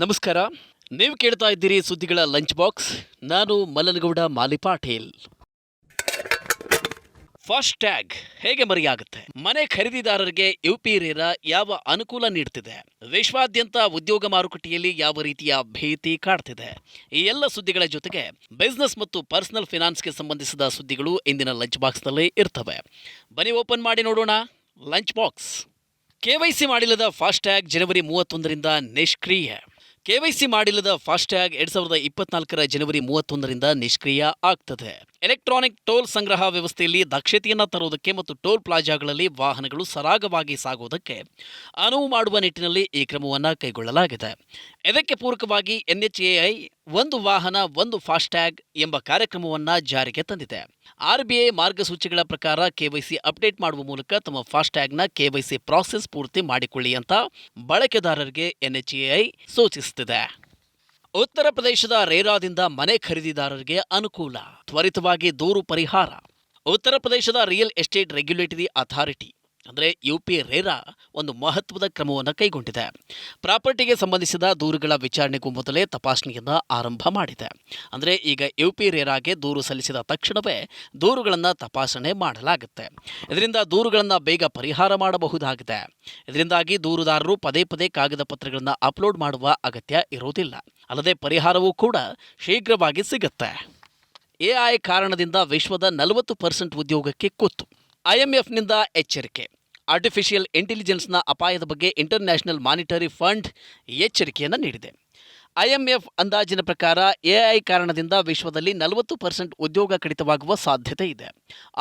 ನಮಸ್ಕಾರ. ನೀವು ಕೇಳ್ತಾ ಇದ್ದೀರಿ ಸುದ್ದಿಗಳ ಲಂಚ್ ಬಾಕ್ಸ್. ನಾನು ಮಲ್ಲನಗೌಡ ಮಾಲಿಪಾಟೀಲ್. ಫಾಸ್ಟ್ ಟ್ಯಾಗ್ ಹೇಗೆ ಮರೆಯಾಗುತ್ತೆ? ಮನೆ ಖರೀದಿದಾರರಿಗೆ ಯುಪಿ ರೇರಾ ಯಾವ ಅನುಕೂಲ ನೀಡುತ್ತಿದೆ? ವಿಶ್ವಾದ್ಯಂತ ಉದ್ಯೋಗ ಮಾರುಕಟ್ಟೆಯಲ್ಲಿ ಯಾವ ರೀತಿಯ ಭೀತಿ ಕಾಡ್ತಿದೆ? ಈ ಎಲ್ಲ ಸುದ್ದಿಗಳ ಜೊತೆಗೆ ಬಿಸ್ನೆಸ್ ಮತ್ತು ಪರ್ಸನಲ್ ಫಿನಾನ್ಸ್ಗೆ ಸಂಬಂಧಿಸಿದ ಸುದ್ದಿಗಳು ಇಂದಿನ ಲಂಚ್ ಬಾಕ್ಸ್ನಲ್ಲಿ ಇರ್ತವೆ. ಬನ್ನಿ ಓಪನ್ ಮಾಡಿ ನೋಡೋಣ ಲಂಚ್ ಬಾಕ್ಸ್. ಕೆವೈಸಿ ಮಾಡಿಲ್ಲದ ಫಾಸ್ಟ್ಯಾಗ್ ಜನವರಿ 31ರಿಂದ ನಿಷ್ಕ್ರಿಯ. ಕೆವೈಸಿ ಮಾಡಿಲ್ಲದ ಫಾಸ್ಟ್ಯಾಗ್ 2024 ಜನವರಿ 31ರಿಂದ ನಿಷ್ಕ್ರಿಯ ಆಗ್ತದೆ. ಎಲೆಕ್ಟ್ರಾನಿಕ್ ಟೋಲ್ ಸಂಗ್ರಹ ವ್ಯವಸ್ಥೆಯಲ್ಲಿ ದಕ್ಷತೆಯನ್ನು ತರುವುದಕ್ಕೆ ಮತ್ತು ಟೋಲ್ ಪ್ಲಾಜಾಗಳಲ್ಲಿ ವಾಹನಗಳು ಸರಾಗವಾಗಿ ಸಾಗುವುದಕ್ಕೆ ಅನುವು ಮಾಡುವ ನಿಟ್ಟಿನಲ್ಲಿ ಈ ಕ್ರಮವನ್ನು ಕೈಗೊಳ್ಳಲಾಗಿದೆ. ಇದಕ್ಕೆ ಪೂರಕವಾಗಿ ಎನ್ಎಚ್ಎಐ ಒಂದು ವಾಹನ ಒಂದು ಫಾಸ್ಟ್ಯಾಗ್ ಎಂಬ ಕಾರ್ಯಕ್ರಮವನ್ನು ಜಾರಿಗೆ ತಂದಿದೆ. ಆರ್ಬಿಐ ಮಾರ್ಗಸೂಚಿಗಳ ಪ್ರಕಾರ ಕೆವೈಸಿ ಅಪ್ಡೇಟ್ ಮಾಡುವ ಮೂಲಕ ತಮ್ಮ ಫಾಸ್ಟ್ಯಾಗ್ನ ಕೆವೈಸಿ ಪ್ರಾಸೆಸ್ ಪೂರ್ತಿ ಮಾಡಿಕೊಳ್ಳಿ ಅಂತ ಬಳಕೆದಾರರಿಗೆ ಎನ್ಎಚ್ಎಐ ಸೂಚಿಸುತ್ತಿದೆ. ಉತ್ತರ ಪ್ರದೇಶದ ರೇರಾದಿಂದ ಮನೆ ಖರೀದಿದಾರರಿಗೆ ಅನುಕೂಲ, ತ್ವರಿತವಾಗಿ ದೂರು ಪರಿಹಾರ. ಉತ್ತರ ಪ್ರದೇಶದ ರಿಯಲ್ ಎಸ್ಟೇಟ್ ರೆಗ್ಯುಲೇಟರಿ ಅಥಾರಿಟಿ ಅಂದರೆ ಯುಪಿ ರೇರಾ ಒಂದು ಮಹತ್ವದ ಕ್ರಮವನ್ನು ಕೈಗೊಂಡಿದೆ. ಪ್ರಾಪರ್ಟಿಗೆ ಸಂಬಂಧಿಸಿದ ದೂರುಗಳ ವಿಚಾರಣೆಗೂ ಮೊದಲೇ ತಪಾಸಣೆಯನ್ನು ಆರಂಭ ಮಾಡಿದೆ. ಅಂದರೆ ಈಗ ಯುಪಿ ರೇರಾಗೆ ದೂರು ಸಲ್ಲಿಸಿದ ತಕ್ಷಣವೇ ದೂರುಗಳನ್ನು ತಪಾಸಣೆ ಮಾಡಲಾಗುತ್ತೆ. ಇದರಿಂದ ದೂರುಗಳನ್ನು ಬೇಗ ಪರಿಹಾರ ಮಾಡಬಹುದಾಗಿದೆ. ಇದರಿಂದಾಗಿ ದೂರುದಾರರು ಪದೇ ಪದೇ ಕಾಗದ ಪತ್ರಗಳನ್ನು ಅಪ್ಲೋಡ್ ಮಾಡುವ ಅಗತ್ಯ ಇರುವುದಿಲ್ಲ. ಅಲ್ಲದೆ ಪರಿಹಾರವೂ ಕೂಡ ಶೀಘ್ರವಾಗಿ ಸಿಗುತ್ತೆ. ಎಐ ಕಾರಣದಿಂದ ವಿಶ್ವದ 40% ಉದ್ಯೋಗಕ್ಕೆ ಕುತ್ತು. ಐಎಂಎಫ್ನಿಂದ ಎಚ್ಚರಿಕೆ. ಆರ್ಟಿಫಿಷಿಯಲ್ ಇಂಟೆಲಿಜೆನ್ಸ್ನ ಅಪಾಯದ ಬಗ್ಗೆ ಇಂಟರ್ನ್ಯಾಷನಲ್ ಮಾನಿಟರಿ ಫಂಡ್ ಎಚ್ಚರಿಕೆಯನ್ನು ನೀಡಿದೆ. ಐಎಂಎಫ್ ಅಂದಾಜಿನ ಪ್ರಕಾರ ಎಐ ಕಾರಣದಿಂದ ವಿಶ್ವದಲ್ಲಿ 40% ಉದ್ಯೋಗ ಕಡಿತವಾಗುವ ಸಾಧ್ಯತೆ ಇದೆ.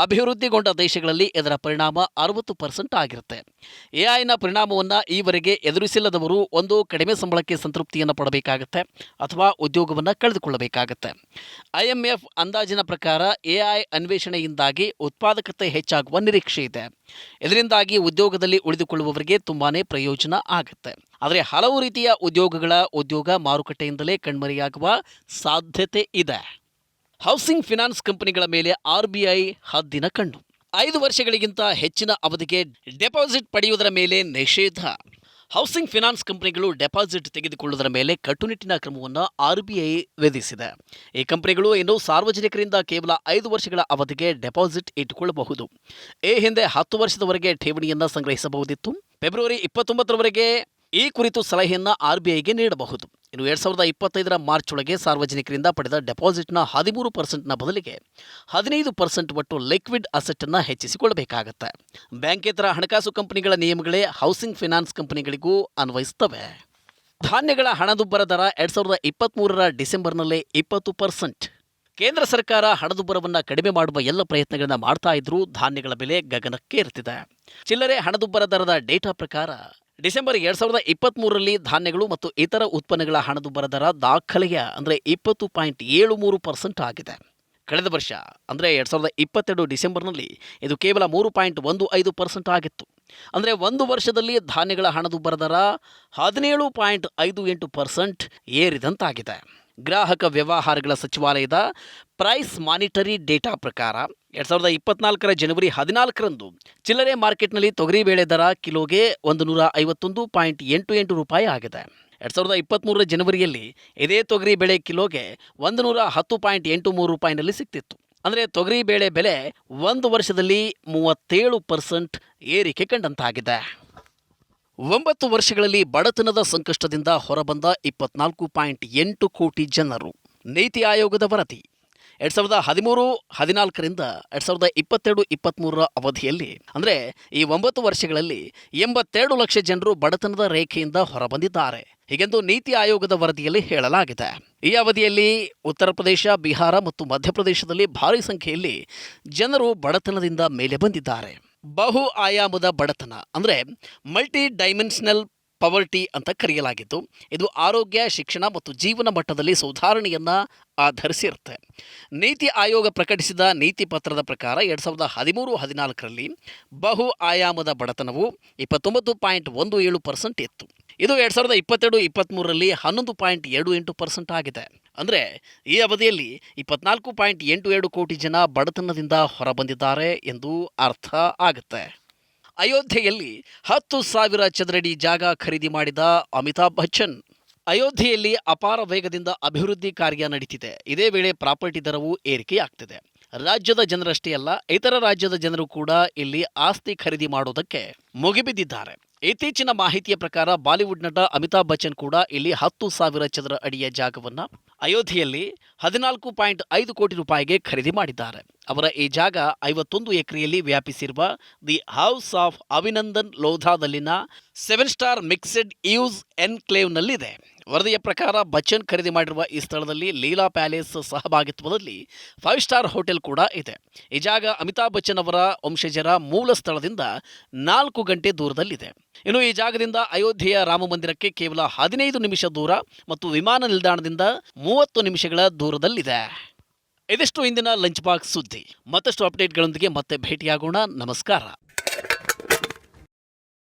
ಅಭಿವೃದ್ಧಿಗೊಂಡ ದೇಶಗಳಲ್ಲಿ ಇದರ ಪರಿಣಾಮ 60% ಆಗಿರುತ್ತೆ. ಎಐನ ಪರಿಣಾಮವನ್ನು ಈವರೆಗೆ ಎದುರಿಸಿಲ್ಲದವರು ಒಂದು ಕಡಿಮೆ ಸಂಬಳಕ್ಕೆ ಸಂತೃಪ್ತಿಯನ್ನು ಪಡಬೇಕಾಗತ್ತೆ ಅಥವಾ ಉದ್ಯೋಗವನ್ನು ಕಳೆದುಕೊಳ್ಳಬೇಕಾಗತ್ತೆ. ಐಎಂಎಫ್ ಅಂದಾಜಿನ ಪ್ರಕಾರ ಎಐ ಅನ್ವೇಷಣೆಯಿಂದಾಗಿ ಉತ್ಪಾದಕತೆ ಹೆಚ್ಚಾಗುವ ನಿರೀಕ್ಷೆ ಇದೆ. ಇದರಿಂದಾಗಿ ಉದ್ಯೋಗದಲ್ಲಿ ಉಳಿದುಕೊಳ್ಳುವವರಿಗೆ ತುಂಬಾನೇ ಪ್ರಯೋಜನ ಆಗುತ್ತೆ. ಆದರೆ ಹಲವು ರೀತಿಯ ಉದ್ಯೋಗ ಮಾರುಕಟ್ಟೆಯಿಂದಲೇ ಕಣ್ಮರೆಯಾಗುವ ಸಾಧ್ಯತೆ ಇದೆ. ಹೌಸಿಂಗ್ ಫಿನಾನ್ಸ್ ಕಂಪನಿಗಳ ಮೇಲೆ ಆರ್ಬಿಐ ಹದ್ದಿನ ಕಣ್ಣು. 5 ವರ್ಷಗಳಿಗಿಂತ ಹೆಚ್ಚಿನ ಅವಧಿಗೆ ಡೆಪಾಸಿಟ್ ಪಡೆಯುವುದರ ಮೇಲೆ ನಿಷೇಧ. ಹೌಸಿಂಗ್ ಫಿನಾನ್ಸ್ ಕಂಪನಿಗಳು ಡೆಪಾಸಿಟ್ ತೆಗೆದುಕೊಳ್ಳುವುದರ ಮೇಲೆ ಕಟ್ಟುನಿಟ್ಟಿನ ಕ್ರಮವನ್ನು ಆರ್ಬಿಐ ವಿಧಿಸಿದೆ. ಈ ಕಂಪನಿಗಳು ಇನ್ನು ಸಾರ್ವಜನಿಕರಿಂದ ಕೇವಲ 5 ವರ್ಷಗಳ ಅವಧಿಗೆ ಡೆಪಾಸಿಟ್ ಇಟ್ಟುಕೊಳ್ಳಬಹುದು. ಈ ಹಿಂದೆ 10 ವರ್ಷದವರೆಗೆ ಠೇವಣಿಯನ್ನು ಸಂಗ್ರಹಿಸಬಹುದಿತ್ತು. ಫೆಬ್ರವರಿ 29ರವರೆಗೆ ಈ ಕುರಿತು ಸಲಹೆಯನ್ನು ಆರ್ಬಿಐಗೆ ನೀಡಬಹುದು. ಇನ್ನು 2025ರ ಮಾರ್ಚ್ ಒಳಗೆ ಸಾರ್ವಜನಿಕರಿಂದ ಪಡೆದ ಡೆಪಾಸಿಟ್ನ 13%ನ ಬದಲಿಗೆ 15% ಒಟ್ಟು ಲಿಕ್ವಿಡ್ ಅಸೆಟ್ ಹೆಚ್ಚಿಸಿಕೊಳ್ಳಬೇಕಾಗತ್ತೆ. ಬ್ಯಾಂಕೇತರ ಹಣಕಾಸು ಕಂಪನಿಗಳ ನಿಯಮಗಳೇ ಹೌಸಿಂಗ್ ಫಿನಾನ್ಸ್ ಕಂಪನಿಗಳಿಗೂ ಅನ್ವಯಿಸುತ್ತವೆ. ಧಾನ್ಯಗಳ ಹಣದುಬ್ಬರ ದರ 2023ರ ಡಿಸೆಂಬರ್ನಲ್ಲೇ 20%. ಕೇಂದ್ರ ಸರ್ಕಾರ ಹಣದುಬ್ಬರವನ್ನು ಕಡಿಮೆ ಮಾಡುವ ಎಲ್ಲ ಪ್ರಯತ್ನಗಳನ್ನು ಮಾಡ್ತಾ ಇದ್ರೂ ಧಾನ್ಯಗಳ ಬೆಲೆ ಗಗನಕ್ಕೇರುತ್ತಿದೆ. ಚಿಲ್ಲರೆ ಹಣದುಬ್ಬರ ದರದ ಡೇಟಾ ಪ್ರಕಾರ ಡಿಸೆಂಬರ್ 2023ರಲ್ಲಿ ಧಾನ್ಯಗಳು ಮತ್ತು ಇತರ ಉತ್ಪನ್ನಗಳ ಹಣದುಬ್ಬರ ದರ ದಾಖಲೆಯ ಅಂದರೆ 20.73% ಆಗಿದೆ. ಕಳೆದ ವರ್ಷ ಅಂದರೆ 2022 ಡಿಸೆಂಬರ್ನಲ್ಲಿ ಇದು ಕೇವಲ 3.15% ಆಗಿತ್ತು. ಅಂದರೆ ಒಂದು ವರ್ಷದಲ್ಲಿ ಧಾನ್ಯಗಳ ಹಣದುಬ್ಬರ ದರ 17.58% ಏರಿದಂತಾಗಿದೆ. ಗ್ರಾಹಕ ವ್ಯವಹಾರಗಳ ಸಚಿವಾಲಯದ ಪ್ರೈಸ್ ಮಾನಿಟರಿ ಡೇಟಾ ಪ್ರಕಾರ 2024ರ ಜನವರಿ 14ರಂದು ಚಿಲ್ಲರೆ ಮಾರ್ಕೆಟ್ನಲ್ಲಿ ತೊಗರಿಬೇಳೆ ದರ ಕಿಲೋಗೆ 151.88 ರೂಪಾಯಿ ಆಗಿದೆ. 2023ರ ಜನವರಿಯಲ್ಲಿ ಇದೇ ತೊಗರಿ ಬೆಳೆ ಕಿಲೋಗೆ 110.83 ರೂಪಾಯಿನಲ್ಲಿ ಸಿಗ್ತಿತ್ತು. ಅಂದರೆ ತೊಗರಿಬೇಳೆ ಬೆಲೆ ಒಂದು ವರ್ಷದಲ್ಲಿ 37% ಏರಿಕೆ ಕಂಡಂತಾಗಿದೆ. 9 ವರ್ಷಗಳಲ್ಲಿ ಬಡತನದ ಸಂಕಷ್ಟದಿಂದ ಹೊರಬಂದ 24.8 ಕೋಟಿ ಜನರು. ನೀತಿ ಆಯೋಗದ ವರದಿ 2013-14ರಿಂದ 2022-23ರ ಅವಧಿಯಲ್ಲಿ ಅಂದರೆ ಈ 9 ವರ್ಷಗಳಲ್ಲಿ 82 ಲಕ್ಷ ಜನರು ಬಡತನದ ರೇಖೆಯಿಂದ ಹೊರಬಂದಿದ್ದಾರೆ ಹೀಗೆಂದು ನೀತಿ ಆಯೋಗದ ವರದಿಯಲ್ಲಿ ಹೇಳಲಾಗಿದೆ. ಈ ಅವಧಿಯಲ್ಲಿ ಉತ್ತರ ಪ್ರದೇಶ, ಬಿಹಾರ ಮತ್ತು ಮಧ್ಯಪ್ರದೇಶದಲ್ಲಿ ಭಾರಿ ಸಂಖ್ಯೆಯಲ್ಲಿ ಜನರು ಬಡತನದಿಂದ ಮೇಲೆ ಬಂದಿದ್ದಾರೆ. ಬಹು ಆಯಾಮದ ಬಡತನ ಅಂದರೆ ಮಲ್ಟಿ ಡೈಮೆನ್ಷನಲ್ ಪವರ್ಟಿ ಅಂತ ಕರೆಯಲಾಗಿದ್ದು, ಇದು ಆರೋಗ್ಯ, ಶಿಕ್ಷಣ ಮತ್ತು ಜೀವನ ಮಟ್ಟದಲ್ಲಿ ಸುಧಾರಣೆಯನ್ನು ಆಧರಿಸಿರುತ್ತೆ. ನೀತಿ ಆಯೋಗ ಪ್ರಕಟಿಸಿದ ನೀತಿ ಪತ್ರದ ಪ್ರಕಾರ 2013-14ರಲ್ಲಿ ಬಹು ಆಯಾಮದ ಬಡತನವು 29.17% ಇತ್ತು. ಇದು 2022-23ರಲ್ಲಿ 11.28% ಆಗಿದೆ. ಅಂದರೆ ಈ ಅವಧಿಯಲ್ಲಿ 24.87 ಕೋಟಿ ಜನ ಬಡತನದಿಂದ ಹೊರಬಂದಿದ್ದಾರೆ ಎಂದು ಅರ್ಥ ಆಗುತ್ತೆ. ಅಯೋಧ್ಯೆಯಲ್ಲಿ 10,000 ಚದರಡಿ ಜಾಗ ಖರೀದಿ ಮಾಡಿದ ಅಮಿತಾಬ್ ಬಚ್ಚನ್. ಅಯೋಧ್ಯೆಯಲ್ಲಿ ಅಪಾರ ವೇಗದಿಂದ ಅಭಿವೃದ್ಧಿ ಕಾರ್ಯ ನಡೀತಿದೆ. ಇದೇ ವೇಳೆ ಪ್ರಾಪರ್ಟಿ ದರವೂ ಏರಿಕೆಯಾಗ್ತಿದೆ. ರಾಜ್ಯದ ಜನರಷ್ಟೇ ಅಲ್ಲ, ಇತರ ರಾಜ್ಯದ ಜನರು ಕೂಡ ಇಲ್ಲಿ ಆಸ್ತಿ ಖರೀದಿ ಮಾಡೋದಕ್ಕೆ ಮುಗಿಬಿದ್ದಿದ್ದಾರೆ. ಇತ್ತೀಚಿನ ಮಾಹಿತಿಯ ಪ್ರಕಾರ ಬಾಲಿವುಡ್ ನಟ ಅಮಿತಾಬ್ ಬಚ್ಚನ್ ಕೂಡ ಇಲ್ಲಿ 10,000 ಚದರ ಅಡಿಯ ಜಾಗವನ್ನ ಅಯೋಧ್ಯೆಯಲ್ಲಿ 14.5 ಕೋಟಿ ರೂಪಾಯಿಗೆ ಖರೀದಿ ಮಾಡಿದ್ದಾರೆ. ಅವರ ಈ ಜಾಗ 51 ಎಕರೆಯಲ್ಲಿ ವ್ಯಾಪಿಸಿರುವ ದಿ ಹೌಸ್ ಆಫ್ ಅಭಿನಂದನ್ ಲೋಧಾದಲ್ಲಿನ 7 ಸ್ಟಾರ್ ಮಿಕ್ಸೆಡ್ ಯೂಸ್ ಎನ್ಕ್ಲೇವ್ನಲ್ಲಿದೆ. ವರದಿಯ ಪ್ರಕಾರ ಬಚ್ಚನ್ ಖರೀದಿ ಮಾಡಿರುವ ಈ ಸ್ಥಳದಲ್ಲಿ ಲೀಲಾ ಪ್ಯಾಲೇಸ್ ಸಹಭಾಗಿತ್ವದಲ್ಲಿ 5 ಸ್ಟಾರ್ ಹೋಟೆಲ್ ಕೂಡ ಇದೆ. ಈ ಜಾಗ ಅಮಿತಾಬ್ ಬಚ್ಚನ್ ಅವರ ವಂಶಜರ ಮೂಲ ಸ್ಥಳದಿಂದ 4 ಗಂಟೆ ದೂರದಲ್ಲಿದೆ. ಇನ್ನು ಈ ಜಾಗದಿಂದ ಅಯೋಧ್ಯೆಯ ರಾಮ ಮಂದಿರಕ್ಕೆ ಕೇವಲ 15 ನಿಮಿಷ ದೂರ ಮತ್ತು ವಿಮಾನ ನಿಲ್ದಾಣದಿಂದ 30 ನಿಮಿಷಗಳ ದೂರದಲ್ಲಿದೆ. ಇದಿಷ್ಟು ಇಂದಿನ ಲಂಚ್ ಬಾಕ್ಸ್ ಸುದ್ದಿ. ಮತ್ತಷ್ಟು ಅಪ್ಡೇಟ್ಗಳೊಂದಿಗೆ ಮತ್ತೆ ಭೇಟಿಯಾಗೋಣ. ನಮಸ್ಕಾರ.